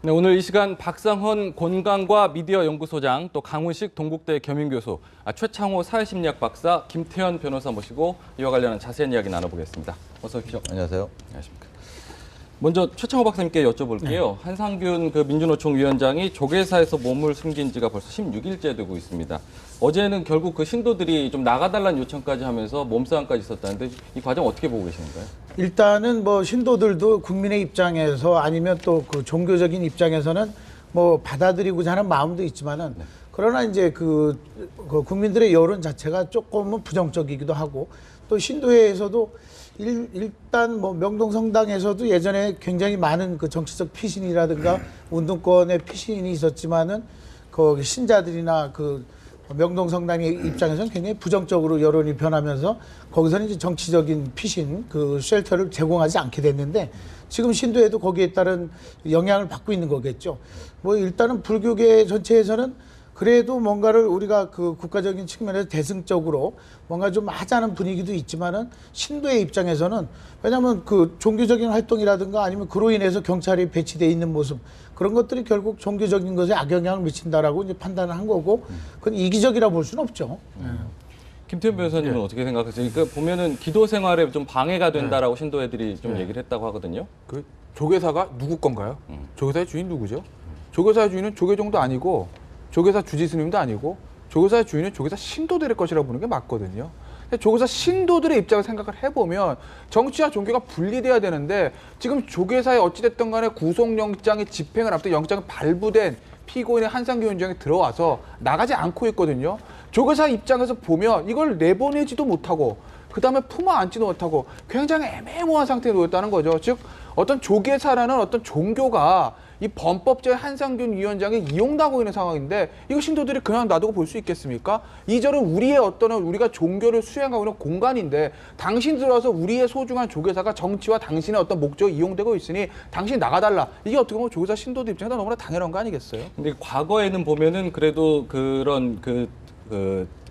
네, 오늘 이 시간 박상헌 건강과 미디어 연구소장, 또 강훈식 동국대 겸임교수, 최창호 사회심리학 박사, 김태현 변호사 모시고 이와 관련한 자세한 이야기 나눠보겠습니다. 어서 오십시오. 안녕하세요. 안녕하십니까. 먼저 최창호 박사님께 여쭤볼게요. 네. 한상균 민주노총 위원장이 조계사에서 몸을 숨긴 지가 벌써 16일째 되고 있습니다. 어제는 결국 그 신도들이 좀 나가달라는 요청까지 하면서 몸싸움까지 있었다는데 이 과정 어떻게 보고 계시는가요? 일단은 뭐 신도들도 국민의 입장에서 아니면 또 그 종교적인 입장에서는 뭐 받아들이고자 하는 마음도 있지만은 그러나 이제 그 국민들의 여론 자체가 조금은 부정적이기도 하고 또 신도회에서도 일단 뭐 명동성당에서도 예전에 굉장히 많은 그 정치적 피신이라든가 운동권의 피신이 있었지만은 그 신자들이나 그 명동성당의 입장에서는 굉장히 부정적으로 여론이 변하면서 거기서는 이제 정치적인 피신 그 쉘터를 제공하지 않게 됐는데 지금 신도에도 거기에 따른 영향을 받고 있는 거겠죠. 뭐 일단은 불교계 전체에서는 그래도 뭔가를 우리가 그 국가적인 측면에서 대승적으로 뭔가 좀 하자는 분위기도 있지만은 신도의 입장에서는 왜냐하면 그 종교적인 활동이라든가 아니면 그로 인해서 경찰이 배치돼 있는 모습 그런 것들이 결국 종교적인 것에 악영향을 미친다라고 이제 판단을 한 거고 그건 이기적이라 볼 수는 없죠. 김태현 변호사님은 어떻게 생각하세요? 그러니까 보면은 기도 생활에 좀 방해가 된다라고 신도애들이 좀 얘기를 했다고 하거든요. 그 조계사가 누구 건가요? 조계사의 주인 누구죠? 조계사의 주인은 조계종도 아니고 조계사 주지스님도 아니고 조계사의 주인은 조계사 신도들의 것이라고 보는 게 맞거든요. 근데 조계사 신도들의 입장을 생각을 해보면 정치와 종교가 분리돼야 되는데 지금 조계사에 어찌됐든 간에 구속영장의 집행을 앞둔 영장이 발부된 피고인의 한상균 위원장이 들어와서 나가지 않고 있거든요. 조계사 입장에서 보면 이걸 내보내지도 못하고 그다음에 품어 안지도 못하고 굉장히 애매모호한 상태에 놓였다는 거죠. 즉 어떤 조계사라는 어떤 종교가 이 범법자의 한상균 위원장이 이용당하고 있는 상황인데 이거 신도들이 그냥 놔두고 볼 수 있겠습니까? 이 절은 우리의 우리가 종교를 수행하고 있는 공간인데 당신 들어와서 우리의 소중한 조계사가 정치와 당신의 어떤 목적에 이용되고 있으니 당신 나가달라. 이게 어떻게 보면 조계사 신도들 입장에서 너무나 당연한 거 아니겠어요? 근데 과거에는 보면은 그래도 그런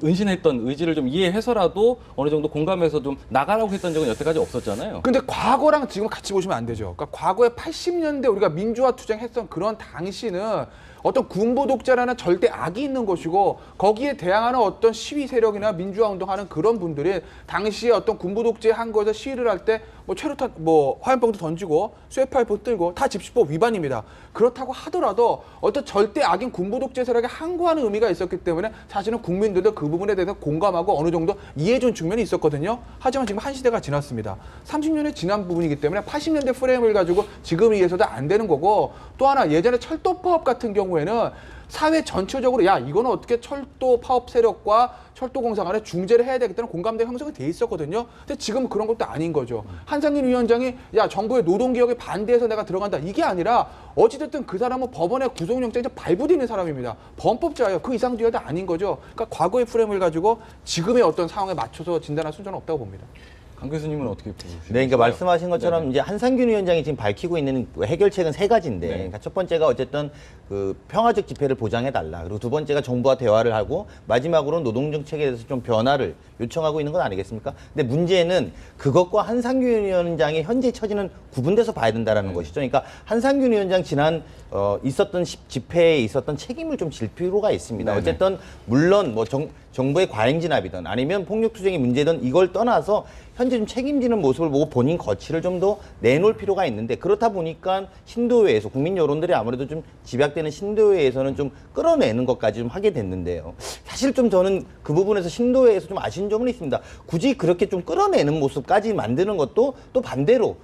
은신했던 의지를 좀 이해해서라도 어느 정도 공감해서 좀 나가라고 했던 적은 여태까지 없었잖아요. 근데 과거랑 지금 같이 보시면 안 되죠. 그러니까 과거에 80년대 우리가 민주화 투쟁했던 그런 당시는 어떤 군부 독재라는 절대 악이 있는 것이고 거기에 대항하는 어떤 시위 세력이나 민주화 운동하는 그런 분들이 당시에 어떤 군부 독재 한 거에서 시위를 할 때 뭐 최루탄 화염병도 던지고 쇠파이프 들고 다 집시법 위반입니다. 그렇다고 하더라도 어떤 절대 악인 군부 독재 세력에 항거하는 의미가 있었기 때문에 사실은 국민들도 그 부분에 대해서 공감하고 어느 정도 이해해준 측면이 있었거든요. 하지만 지금 한 시대가 지났습니다. 30년이 지난 부분이기 때문에 80년대 프레임을 가지고 지금 이해해서도 안 되는 거고 또 하나 예전에 철도 파업 같은 경우에는 사회 전체적으로 야 이거는 어떻게 철도 파업 세력과 철도공사 간에 중재를 해야 되겠다는 공감대 형성이 돼 있었거든요. 근데 지금 그런 것도 아닌 거죠. 한상균 위원장이 야 정부의 노동개혁에 반대해서 내가 들어간다 이게 아니라 어찌됐든 그 사람은 법원의 구속영장이 발부돼 있는 사람입니다. 범법자예요. 그 이상 뒤에도 아닌 거죠. 그러니까 과거의 프레임을 가지고 지금의 어떤 상황에 맞춰서 진단할 수준은 없다고 봅니다. 강 교수님은 어떻게 보세요? 네, 그러니까 말씀하신 것처럼 이제 한상균 위원장이 지금 밝히고 있는 해결책은 세 가지인데, 그러니까 첫 번째가 어쨌든 그 평화적 집회를 보장해달라. 그리고 두 번째가 정부와 대화를 하고 마지막으로 노동정책에 대해서 좀 변화를 요청하고 있는 건 아니겠습니까? 근데 문제는 그것과 한상균 위원장의 현재 처지는 구분돼서 봐야 된다라는 것이죠. 그러니까 한상균 위원장 지난 있었던 집회에 있었던 책임을 좀 질 필요가 있습니다. 어쨌든 물론 뭐 정부의 과잉 진압이든 아니면 폭력 투쟁이 문제든 이걸 떠나서 현재 좀 책임지는 모습을 보고 본인 거취를 좀 더 내놓을 필요가 있는데 그렇다 보니까 신도회에서 국민 여론들이 아무래도 좀 집약되는 신도회에서는 좀 끌어내는 것까지 좀 하게 됐는데요. 사실 좀 저는 그 부분에서 신도회에서 좀 아쉬운 점은 있습니다. 굳이 그렇게 좀 끌어내는 모습까지 만드는 것도 또 반대로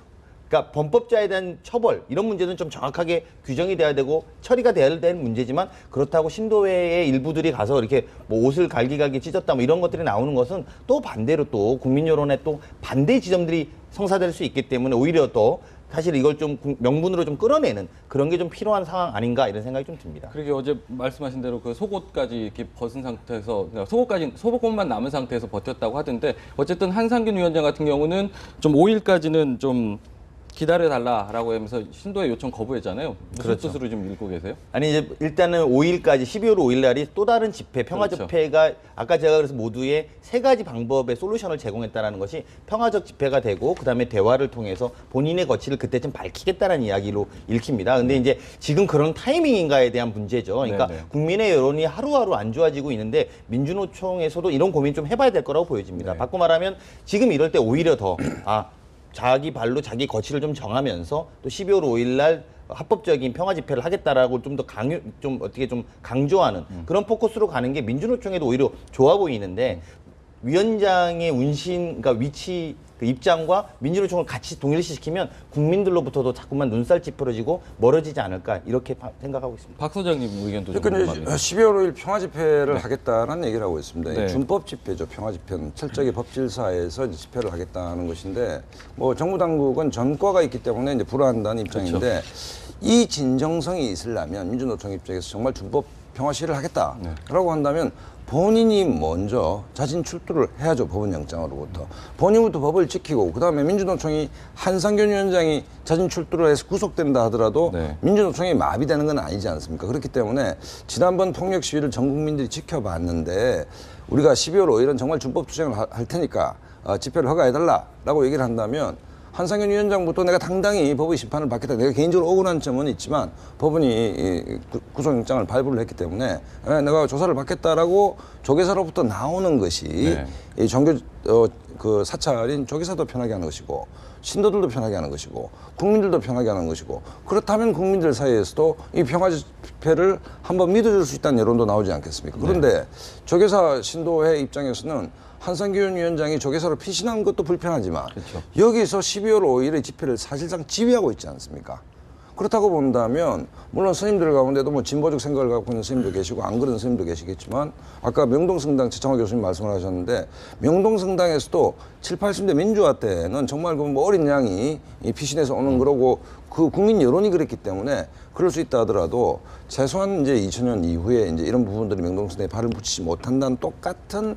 그러니까 범법자에 대한 처벌 이런 문제는 좀 정확하게 규정이 돼야 되고 처리가 돼야 되는 문제지만 그렇다고 신도회의 일부들이 가서 이렇게 뭐 옷을 갈기갈기 찢었다 뭐 이런 것들이 나오는 것은 또 반대로 또 국민 여론에 또 반대 지점들이 성사될 수 있기 때문에 오히려 또 사실 이걸 좀 명분으로 좀 끌어내는 그런 게 좀 필요한 상황 아닌가 이런 생각이 좀 듭니다. 그러게 어제 말씀하신 대로 그 속옷까지 이렇게 벗은 상태에서 속옷만 남은 상태에서 버텼다고 하던데 어쨌든 한상균 위원장 같은 경우는 좀 5일까지는 좀 기다려달라라고 하면서 신도의 요청 거부했잖아요. 무슨 그렇죠. 뜻으로 좀 읽고 계세요? 아니 이제 일단은 5일까지 12월 5일 날이 또 다른 집회, 평화 그렇죠. 집회가 아까 제가 그래서 모두의 세 가지 방법의 솔루션을 제공했다라는 것이 평화적 집회가 되고 그다음에 대화를 통해서 본인의 거취를 그때쯤 밝히겠다는 이야기로 읽힙니다. 근데 이제 지금 그런 타이밍인가에 대한 문제죠. 그러니까 네네. 국민의 여론이 하루하루 안 좋아지고 있는데 민주노총에서도 이런 고민 좀 해봐야 될 거라고 보여집니다. 네. 바꿔 말하면 지금 이럴 때 오히려 더 자기 발로 자기 거취를 좀 정하면서 또 12월 5일 날 합법적인 평화 집회를 하겠다라고 좀 더 어떻게 좀 강조하는 그런 포커스로 가는 게 민주노총에도 오히려 좋아 보이는데 위원장의 운신, 그러니까 위치, 그 입장과 민주노총을 같이 동일시시키면 국민들로부터도 자꾸만 눈살 찌푸러지고 멀어지지 않을까 이렇게 생각하고 있습니다. 박 소장님 의견도 좀 그러니까 이제 궁금합니다. 12월 5일 평화 집회를 하겠다는 얘기를 하고 있습니다. 네. 준법 집회죠. 평화 집회는 철저히 법질사에서 이제 집회를 하겠다는 것인데 뭐 정부 당국은 전과가 있기 때문에 이제 불허한다는 입장인데 이 진정성이 있으려면 민주노총 입장에서 정말 준법 평화 시위를 하겠다라고 한다면 본인이 먼저 자진 출두를 해야죠. 법원영장으로부터. 본인부터 법을 지키고 그다음에 민주노총이 한상균 위원장이 자진 출두를 해서 구속된다 하더라도 네. 민주노총이 마비되는 건 아니지 않습니까? 그렇기 때문에 지난번 폭력 시위를 전 국민들이 지켜봤는데 우리가 12월 5일은 정말 준법 투쟁을 할 테니까 집회를 허가해달라라고 얘기를 한다면 한상균 위원장부터 내가 당당히 법의 심판을 받겠다. 내가 개인적으로 억울한 점은 있지만 법원이 구속영장을 발부를 했기 때문에 내가 조사를 받겠다라고 조계사로부터 나오는 것이 네. 이 종교 그 사찰인 조계사도 편하게 하는 것이고 신도들도 편하게 하는 것이고 국민들도 편하게 하는 것이고 그렇다면 국민들 사이에서도 이 평화 집회를 한번 믿어줄 수 있다는 여론도 나오지 않겠습니까? 그런데 조계사 신도회 입장에서는 한상균 위원장이 조계사로 피신한 것도 불편하지만 그렇죠. 여기서 12월 5일의 집회를 사실상 지휘하고 있지 않습니까? 그렇다고 본다면 물론 스님들 가운데도 뭐 진보적 생각을 갖고 있는 스님도 계시고 안 그런 스님도 계시겠지만 아까 명동성당 최창화 교수님 말씀을 하셨는데 명동성당에서도 7, 80대 민주화 때는 정말 그 뭐 어린 양이 이 피신해서 오는 거라고 그 국민 여론이 그랬기 때문에 그럴 수 있다 하더라도 최소한 이제 2000년 이후에 이제 이런 부분들이 명동성당에 발을 붙이지 못한다는 똑같은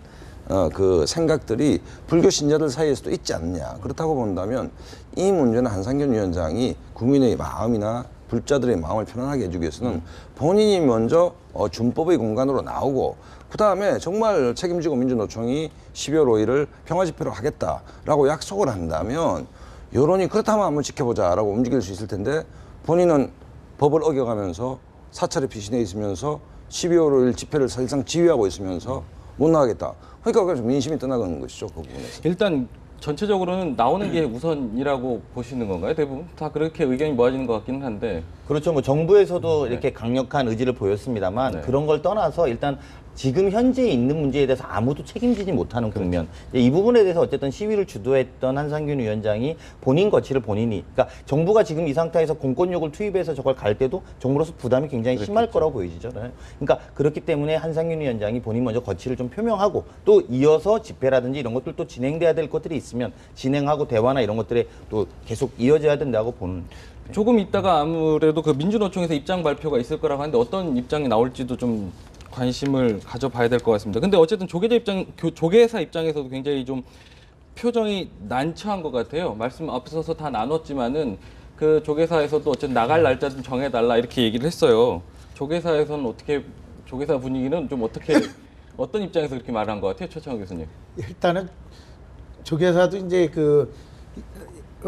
그 생각들이 불교 신자들 사이에서도 있지 않느냐. 그렇다고 본다면 이 문제는 한상균 위원장이 국민의 마음이나 불자들의 마음을 편안하게 해주기 위해서는 본인이 먼저 준법의 공간으로 나오고 그다음에 정말 책임지고 민주노총이 12월 5일을 평화 집회로 하겠다라고 약속을 한다면 여론이 그렇다면 한번 지켜보자라고 움직일 수 있을 텐데 본인은 법을 어겨가면서 사찰에 피신해 있으면서 12월 5일 집회를 사실상 지휘하고 있으면서 못 나가겠다. 그러니까 그래서 민심이 떠나가는 것이죠. 그 부분에서. 일단 전체적으로는 나오는 게 우선이라고 보시는 건가요? 대부분 다 그렇게 의견이 모아지는 것 같기는 한데. 그렇죠. 뭐 정부에서도 이렇게 강력한 의지를 보였습니다만 네. 그런 걸 떠나서 일단 지금 현재 있는 문제에 대해서 아무도 책임지지 못하는 국면. 이 부분에 대해서 어쨌든 시위를 주도했던 한상균 위원장이 본인 거취를 본인이, 그러니까 정부가 지금 이 상태에서 공권력을 투입해서 저걸 갈 때도 정부로서 부담이 굉장히 심할 거라고 보이죠. 그러니까 그렇기 때문에 한상균 위원장이 본인 먼저 거취를 좀 표명하고 또 이어서 집회라든지 이런 것들 또 진행돼야 될 것들이 있으면 진행하고 대화나 이런 것들에 또 계속 이어져야 된다고 보는. 조금 있다가 아무래도 그 민주노총에서 입장 발표가 있을 거라고 하는데 어떤 입장이 나올지도 좀 관심을 가져봐야 될 것 같습니다. 근데 어쨌든 조계사 입장에서도 굉장히 좀 표정이 난처한 것 같아요. 말씀 앞서서 다 나눴지만은 그 조계사에서도 어쨌든 나갈 날짜 좀 정해달라 이렇게 얘기를 했어요. 조계사에서는 어떻게, 조계사 분위기는 좀 어떻게, 어떤 입장에서 그렇게 말한 것 같아요, 최창호 교수님? 일단은 조계사도 이제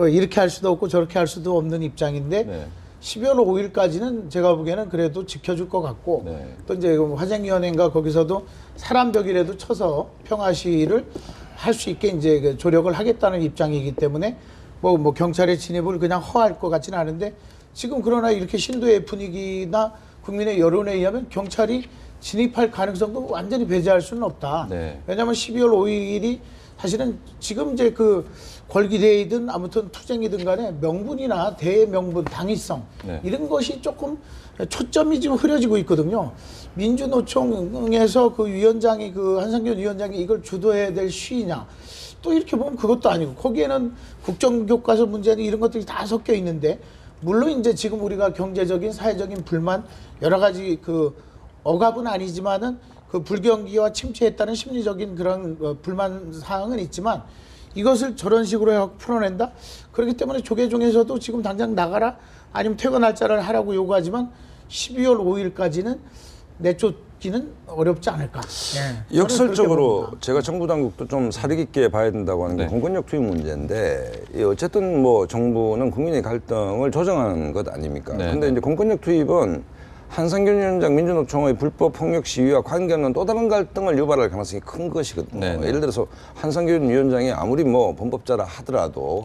이렇게 할 수도 없고 저렇게 할 수도 없는 입장인데 네. 12월 5일까지는 제가 보기에는 그래도 지켜줄 것 같고 네. 또 이제 화쟁위원회인가 거기서도 사람벽이라도 쳐서 평화 시위를 할 수 있게 이제 조력을 하겠다는 입장이기 때문에 뭐 경찰의 진입을 그냥 허할 것 같지는 않은데 지금 그러나 이렇게 신도의 분위기나 국민의 여론에 의하면 경찰이 진입할 가능성도 완전히 배제할 수는 없다. 네. 왜냐하면 12월 5일이 사실은 지금 이제 그 걸기대이든 아무튼 투쟁이든 간에 명분이나 대명분, 당위성 네. 이런 것이 조금 초점이 지금 흐려지고 있거든요. 민주노총에서 그 위원장이 그 한상균 위원장이 이걸 주도해야 될 시위냐 또 이렇게 보면 그것도 아니고 거기에는 국정교과서 문제는 이런 것들이 다 섞여 있는데 물론 이제 지금 우리가 경제적인 사회적인 불만 여러 가지 그 억압은 아니지만은 그 불경기와 침체에 따른 심리적인 그런 불만 사항은 있지만 이것을 저런 식으로 해서 풀어낸다? 그렇기 때문에 조계종에서도 지금 당장 나가라 아니면 퇴거 날짜를 하라고 요구하지만 12월 5일까지는 내쫓기는 어렵지 않을까. 예. 역설적으로 제가 정부 당국도 좀 사리 깊게 봐야 된다고 하는 게 네. 공권력 투입 문제인데 이 어쨌든 뭐 정부는 국민의 갈등을 조정하는 것 아닙니까? 네, 근데 네. 이제 공권력 투입은 한상균 위원장 민주노총의 불법 폭력 시위와 관계없는 또 다른 갈등을 유발할 가능성이 큰 것이거든요. 네, 네. 예를 들어서 한상균 위원장이 아무리 뭐 범법자라 하더라도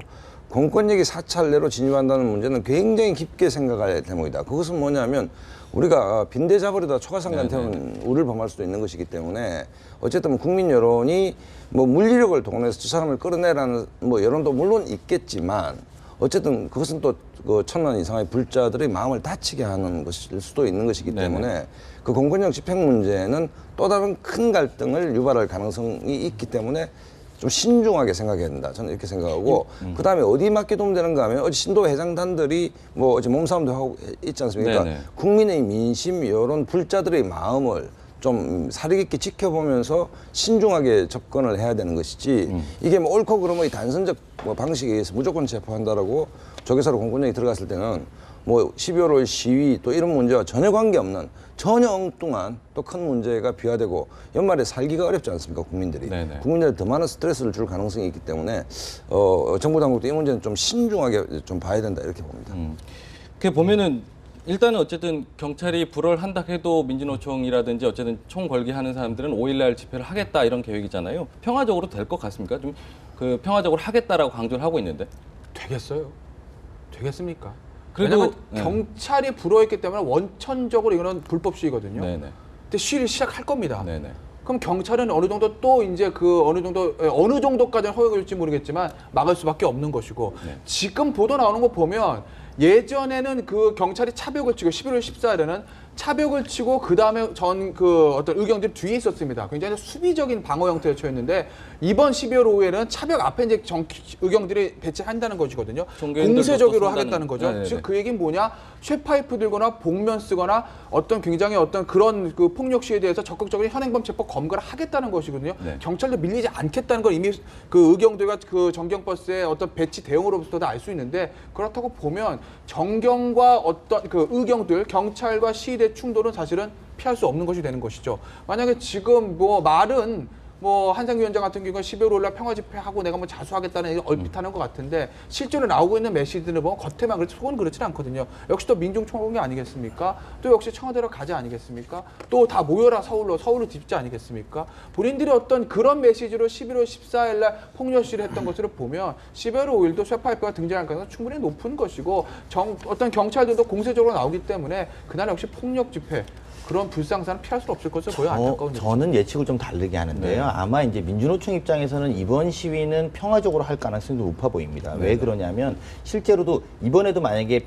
공권력이 사찰내로 진입한다는 문제는 굉장히 깊게 생각할 대목이다. 그것은 뭐냐면 우리가 빈대 잡으려다 초가상간 태우는 우를 범할 수도 있는 것이기 때문에 어쨌든 국민 여론이 뭐 물리력을 동원해서 저 사람을 끌어내라는 뭐 여론도 물론 있겠지만 어쨌든 그것은 또 그 1,000만 이상의 불자들의 마음을 다치게 하는 것일 수도 있는 것이기 때문에 그 공권력 집행 문제는 또 다른 큰 갈등을 유발할 가능성이 있기 때문에 좀 신중하게 생각해야 된다. 저는 이렇게 생각하고 그다음에 어디 맡겨두면 되는가 하면 어제 신도 회장단들이 뭐 어제 몸싸움도 하고 있지 않습니까? 네네. 국민의 민심, 여론, 불자들의 마음을 좀 사리 깊게 지켜보면서 신중하게 접근을 해야 되는 것이지 이게 뭐 옳고 그름의 단선적 뭐 방식에 의해서 무조건 체포한다라고 조계사로 공권력이 들어갔을 때는 뭐 12월 5일 시위 또 이런 문제와 전혀 관계없는 전혀 엉뚱한 또 큰 문제가 비화되고 연말에 살기가 어렵지 않습니까 국민들이. 네네. 국민들한테 더 많은 스트레스를 줄 가능성이 있기 때문에 정부 당국도 이 문제는 좀 신중하게 좀 봐야 된다 이렇게 봅니다. 그 보면은 일단은 어쨌든 경찰이 불허를 한다 해도 민주노총이라든지 어쨌든 총 걸기 하는 사람들은 5일날 집회를 하겠다 이런 계획이잖아요. 평화적으로 될 것 같습니까? 좀 그 평화적으로 하겠다라고 강조를 하고 있는데. 되겠어요? 되겠습니까? 그래도- 왜냐면 네. 경찰이 불허했기 때문에 원천적으로 이거는 불법 시위거든요. 네네. 근데 시위를 시작할 겁니다. 네네. 그럼 경찰은 어느 정도 또 이제 그 어느 정도까지는 허용을 줄지 모르겠지만 막을 수밖에 없는 것이고 네. 지금 보도 나오는 거 보면 예전에는 그 경찰이 차벽을 치고 11월 14일에는 차벽을 치고 그 다음에 전 그 어떤 의경들이 뒤에 있었습니다. 굉장히 수비적인 방어 형태를 취했는데 이번 12월 5일에는 차벽 앞에 이제 의경들이 배치한다는 것이거든요. 종교인들도 공세적으로 또 하겠다는 거죠. 네네네. 즉 그 얘기는 뭐냐? 쇠파이프 들거나 복면 쓰거나 어떤 굉장히 어떤 그런 그 폭력 시위에 대해서 적극적으로 현행범체포 검거를 하겠다는 것이거든요. 네. 경찰도 밀리지 않겠다는 걸 이미 그 의경들과 그 정경버스의 어떤 배치 대응으로부터도 알 수 있는데 그렇다고 보면 정경과 어떤 그 의경들 경찰과 시위대 충돌은 사실은 피할 수 없는 것이 되는 것이죠. 만약에 지금 뭐 말은 뭐 한상규 위원장 같은 경우는 12월 5일 날 평화 집회하고 내가 뭐 자수하겠다는 얘기 얼핏하는 것 같은데 실제로 나오고 있는 메시지들을 보면 겉에만 그렇지 속은 그렇지 않거든요. 역시 또 민중총공이 아니겠습니까? 또 역시 청와대로 가자 아니겠습니까? 또 다 모여라 서울로 뒤집자 아니겠습니까? 본인들이 어떤 그런 메시지로 11월 14일 날 폭력 시위를 했던 것을 보면 12월 5일도 쇠파이프가 등장할 가능성은 충분히 높은 것이고 어떤 경찰들도 공세적으로 나오기 때문에 그날 역시 폭력 집회 그런 불상사는 피할 수 없을 것으로 보여 안타까운 저는 예측을 좀 다르게 하는데요. 아마 이제 민주노총 입장에서는 이번 시위는 평화적으로 할 가능성이 높아 보입니다. 왜 그러냐면 실제로도 이번에도 만약에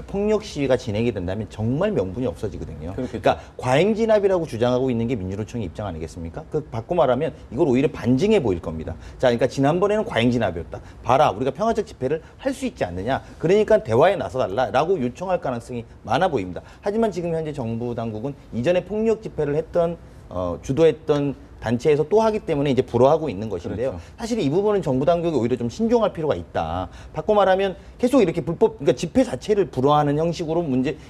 폭력 시위가 진행이 된다면 정말 명분이 없어지거든요. 그렇겠죠. 그러니까 과잉 진압이라고 주장하고 있는 게 민주노총의 입장 아니겠습니까? 그 바꿔 말하면 이걸 오히려 반증해 보일 겁니다. 자, 그러니까 지난번에는 과잉 진압이었다. 봐라, 우리가 평화적 집회를 할 수 있지 않느냐. 그러니까 대화에 나서달라라고 요청할 가능성이 많아 보입니다. 하지만 지금 현재 정부 당국은 이전에 폭력 집회를 했던 주도했던 단체에서 또 하기 때문에 이제 불허하고 있는 것인데요. 그렇죠. 사실 이 부분은 정부 당국이 오히려 좀 신중할 필요가 있다. 바꿔 말하면 계속 이렇게 그러니까 집회 자체를 불허하는 형식으로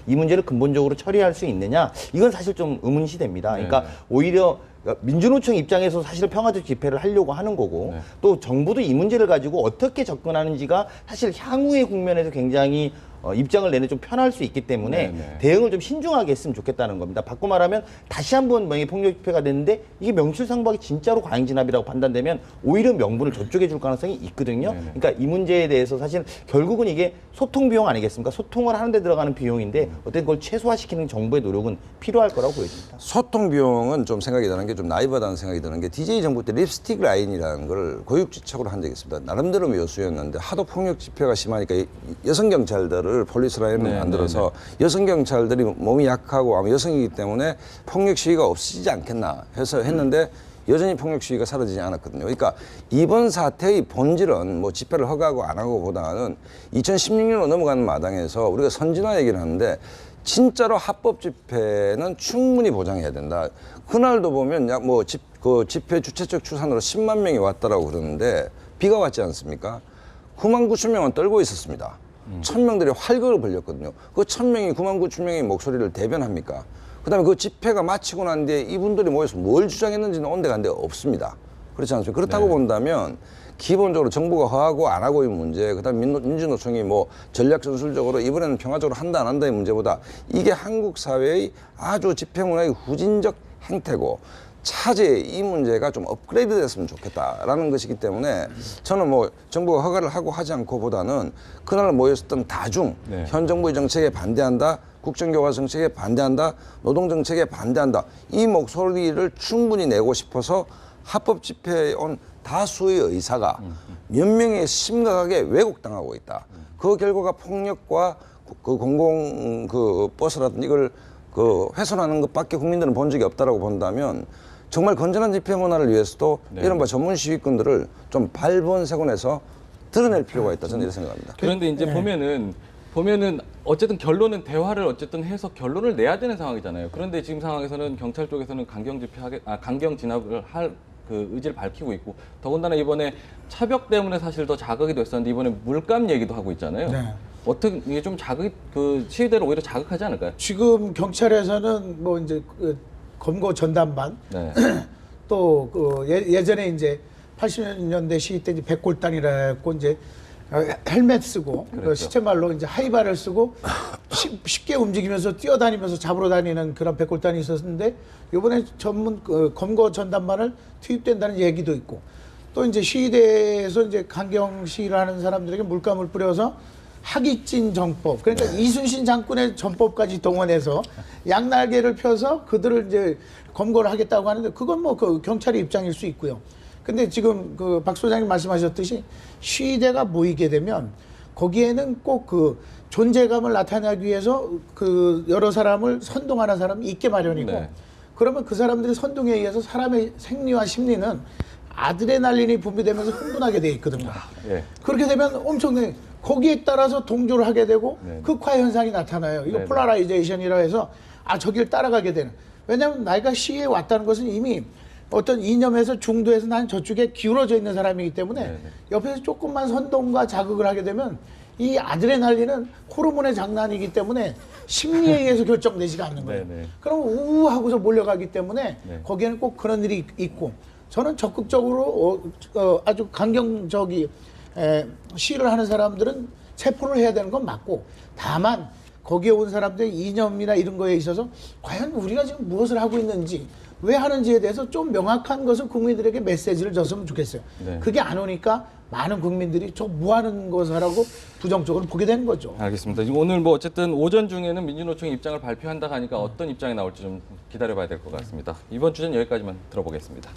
이 문제를 근본적으로 처리할 수 있느냐? 이건 사실 좀 의문시됩니다. 그러니까 네. 오히려 민주노총 입장에서 사실 평화적 집회를 하려고 하는 거고 네. 또 정부도 이 문제를 가지고 어떻게 접근하는지가 사실 향후의 국면에서 굉장히 입장을 내는 좀 편할 수 있기 때문에 네네. 대응을 좀 신중하게 했으면 좋겠다는 겁니다. 바꿔 말하면 다시 한번 만약에 폭력 집회가 됐는데 이게 명실상부하게 진짜로 과잉 진압이라고 판단되면 오히려 명분을 저쪽에 줄 가능성이 있거든요. 네네. 그러니까 이 문제에 대해서 사실 결국은 이게 소통 비용 아니겠습니까? 소통을 하는 데 들어가는 비용인데 어쨌든 그걸 최소화시키는 정부의 노력은 필요할 거라고 보여집니다. 소통 비용은 좀 생각이 드는 게 좀 나이바다는 생각이 드는 게 DJ 정부 때 립스틱 라인이라는 걸 고육지책으로 한 적이 있습니다. 나름대로 묘수였는데 하도 폭력 집회가 심하니까 여성 경찰들을 폴리스 라인을 네, 만들어서 여성 경찰들이 몸이 약하고 아마 여성이기 때문에 폭력 시위가 없어지지 않겠나 해서 했는데 여전히 폭력 시위가 사라지지 않았거든요. 그러니까 이번 사태의 본질은 뭐 집회를 허가하고 안 하고 보다는 2016년으로 넘어가는 마당에서 우리가 선진화 얘기를 하는데 진짜로 합법 집회는 충분히 보장해야 된다. 그날도 보면 약 뭐 집회 주최 측 추산으로 10만 명이 왔다라고 그러는데 비가 왔지 않습니까? 9만 9천 명은 떨고 있었습니다. 1,000명들이 활극을 벌였거든요. 그 1,000명이 9만 9천 명의 목소리를 대변합니까? 그다음에 그 집회가 마치고 난 뒤에 이분들이 모여서 뭘 주장했는지는 온데간데 없습니다. 그렇지 않습니까? 그렇다고 본다면 기본적으로 정부가 허하고 안 하고의 문제, 그다음에 민주노총이 뭐 전략 전술적으로 이번에는 평화적으로 한다 안 한다의 문제보다 이게 한국 사회의 아주 집회 문화의 후진적 행태고 차제의 이 문제가 좀 업그레이드 됐으면 좋겠다라는 것이기 때문에 저는 뭐 정부가 허가를 하고 하지 않고 보다는 그날 모였었던 다중, 네. 현 정부의 정책에 반대한다, 국정교과 정책에 반대한다, 노동정책에 반대한다, 이 목소리를 충분히 내고 싶어서 합법 집회에 온 다수의 의사가 몇 명이 심각하게 왜곡당하고 있다. 그 결과가 폭력과 그 공공 그 버스라든지 이걸 그 훼손하는 것밖에 국민들은 본 적이 없다라고 본다면 정말 건전한 집회 문화를 위해서도 이른바 전문 시위꾼들을 좀 발본색원해서 드러낼 필요가 있다. 저는 이렇게 생각합니다. 그런데 이제 보면은 어쨌든 결론은 대화를 어쨌든 해서 결론을 내야 되는 상황이잖아요. 그런데 지금 상황에서는 경찰 쪽에서는 강경 진압을 할 그 의지를 밝히고 있고, 더군다나 이번에 차벽 때문에 사실 더 자극이 됐었는데 이번에 물감 얘기도 하고 있잖아요. 네. 어떻게 이게 좀 자극 그 시위대를 오히려 자극하지 않을까요? 지금 경찰에서는 뭐 이제 그 검거 전담반 네. 또 그 예전에 이제 80년대 시위 때 이제 백골단이라 했고 이제 헬멧 쓰고 그 시체말로 이제 하이바를 쓰고 쉽게 움직이면서 뛰어다니면서 잡으러 다니는 그런 백골단이 있었는데 이번에 전문 그 검거 전담반을 투입된다는 얘기도 있고 또 이제 시위대에서 이제 강경 시위를 하는 사람들에게 물감을 뿌려서 하기진 정법 그러니까 이순신 장군의 전법까지 동원해서 양날개를 펴서 그들을 이제 검거를 하겠다고 하는데 그건 뭐 그 경찰의 입장일 수 있고요. 근데 지금 그 박 소장님 말씀하셨듯이 시위대가 모이게 되면 거기에는 꼭 그 존재감을 나타내기 위해서 그 여러 사람을 선동하는 사람이 있게 마련이고 네. 그러면 그 사람들이 선동에 의해서 사람의 생리와 심리는 아드레날린이 분비되면서 흥분하게 돼 있거든요. 예. 그렇게 되면 엄청나게 거기에 따라서 동조를 하게 되고 네. 극화 현상이 나타나요. 이거 네. 폴라라이제이션이라 해서 저길 따라가게 되는. 왜냐하면 나이가 시에 왔다는 것은 이미 어떤 이념에서 중도에서 난 저쪽에 기울어져 있는 사람이기 때문에 네. 옆에서 조금만 선동과 자극을 하게 되면 이 아드레날린은 호르몬의 장난이기 때문에 심리에 의해서 결정되지가 않는 거예요. 네, 네. 그럼 우하고서 몰려가기 때문에 네. 거기에는 꼭 그런 일이 있고 저는 적극적으로 아주 강경적이 시위를 하는 사람들은 체포를 해야 되는 건 맞고 다만 거기에 온 사람들의 이념이나 이런 거에 있어서 과연 우리가 지금 무엇을 하고 있는지 왜 하는지에 대해서 좀 명확한 것을 국민들에게 메시지를 줬으면 좋겠어요. 네. 그게 안 오니까 많은 국민들이 저 뭐 하는 것을 하고 부정적으로 보게 되는 거죠. 알겠습니다. 지금 오늘 뭐 어쨌든 오전 중에는 민주노총이 입장을 발표한다고 하니까 어떤 입장이 나올지 좀 기다려봐야 될 것 같습니다. 이번 주제는 여기까지만 들어보겠습니다.